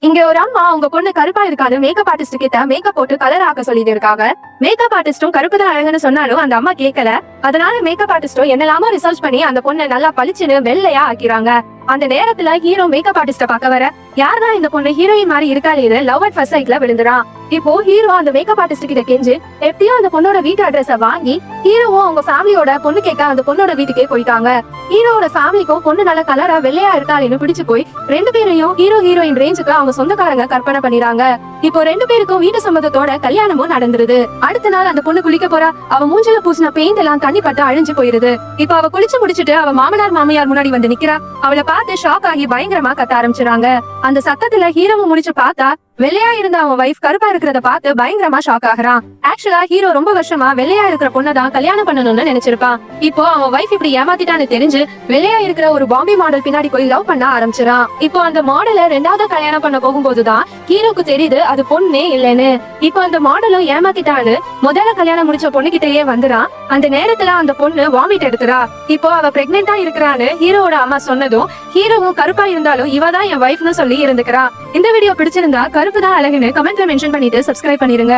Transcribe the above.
இங்க ஒரு அம்மா உங்க பொண்ணு கருப்பா இருக்காது மேக்கப் ஆர்டிஸ்ட் கிட்ட மேக்கப் போட்டு கலர் ஆக்க சொல்லிட்டு இருக்காங்க. மேக்கப் ஆர்டிஸ்டும் கருப்பு தான் அழகுன்னு சொன்னாலும் அந்த அம்மா கேட்கல. அதனால மேக்கப் ஆர்டிஸ்டும் என்னெல்லாமோ ரிசர்ச் பண்ணி அந்த பொண்ணை நல்லா பளிச்சுன்னு வெள்ளையா ஆக்கிறாங்க. அந்த நேரத்துல ஹீரோ மேக்கப் ஆர்டிஸ்ட பாக்க வர, யார்தான் இந்த பொண்ணு ஹீரோயின் மாதிரி இருக்காளேன்னு லவ் அட் ஃபர்ஸ்ட் சைட்ல விழுந்துறான். இப்போ ஹீரோ அந்த மேக்கப் ஆர்டிஸ்ட் கிட்ட கெஞ்சு எப்படியும் அந்த பொண்ணோட வீட்டு அட்ரஸ வாங்கி ஹீரோவும் அவங்க ஃபேமிலியோட பொண்ணு கேட்க அந்த பொண்ணோட வீட்டுக்கே போயிட்டாங்க. ஹீரோட ஃபேமிலிக்கும் பொண்ணு நல்ல கலரா வெள்ளையா இருக்காளேன்னு பிடிச்சு போய் ரெண்டு பேரையும் ஹீரோ ஹீரோயின் ரேஞ்சுக்கு அவங்க சொந்தக்காரங்க கற்பனை பண்ணிடுறாங்க. இப்போ ரெண்டு பேருக்கும் வீட்டு சம்மதத்தோட கல்யாணமும் நடந்துருது. அடுத்த நாள் அந்த பொண்ணு குளிக்க போறா. அவ மூஞ்சில பூசின பெயிண்ட் எல்லாம் தண்ணி பட்டு அழிஞ்சு போயிருது. இப்போ அவ குளிச்சு முடிச்சிட்டு அவ மாமனார் மாமியார் முன்னாடி வந்து நிக்கிறா. அவளை பார்த்து ஷாக் ஆகி பயங்கரமா கத்த ஆரம்பிச்சுறாங்க. அந்த சத்தத்துல ஹீரோவும் முடிச்சு பார்த்தா வெள்ளையா இருந்த அவன் வைஃப் கருப்பா இருக்கிறத பார்த்து பயங்கரமா ஷாக் ஆகுறான். ஆக்சுவலா ஹீரோ ரொம்ப வருஷமா வெள்ளையா இருக்கிற பொண்ணதான் கல்யாணம் பண்ணணும்னு நினைச்சிருப்பான். இப்போ அவன் வைஃப் இப்படி ஏமாத்திட்டான்னு தெரிஞ்சு வெள்ளையா இருக்கிற ஒரு பாம்பே மாடல் பின்னாடி போய் லவ் பண்ண ஆரம்பிச்சிடான். இப்போ அந்த மாடலை ரெண்டாவது கல்யாணம் பண்ண போகும்போதுதான் ஹீரோக்கு தெரியுது அது பொண்ணே இல்லைன்னு. இப்போ அந்த மாடலும் ஏமாத்திட்டான்னு முதல்ல கல்யாணம் முடிச்ச பொண்ணுகிட்டயே வந்துறான். அந்த நேரத்துல அந்த பொண்ணு வாமிட் எடுத்துறா. இப்போ அவ பிரெக்னெண்டா இருக்கிறான்னு ஹீரோவோட அம்மா சொன்னதும் ஹீரோவும் கருப்பா இருந்தாலும் இவதான் என் வைஃப்னு சொல்லி இருந்துக்கிறா. இந்த வீடியோ பிடிச்சிருந்தா கருப்பு தான் அழகுன்னு கமெண்ட்ல மென்ஷன் பண்ணிட்டு சப்ஸ்கிரைப் பண்ணிருங்க.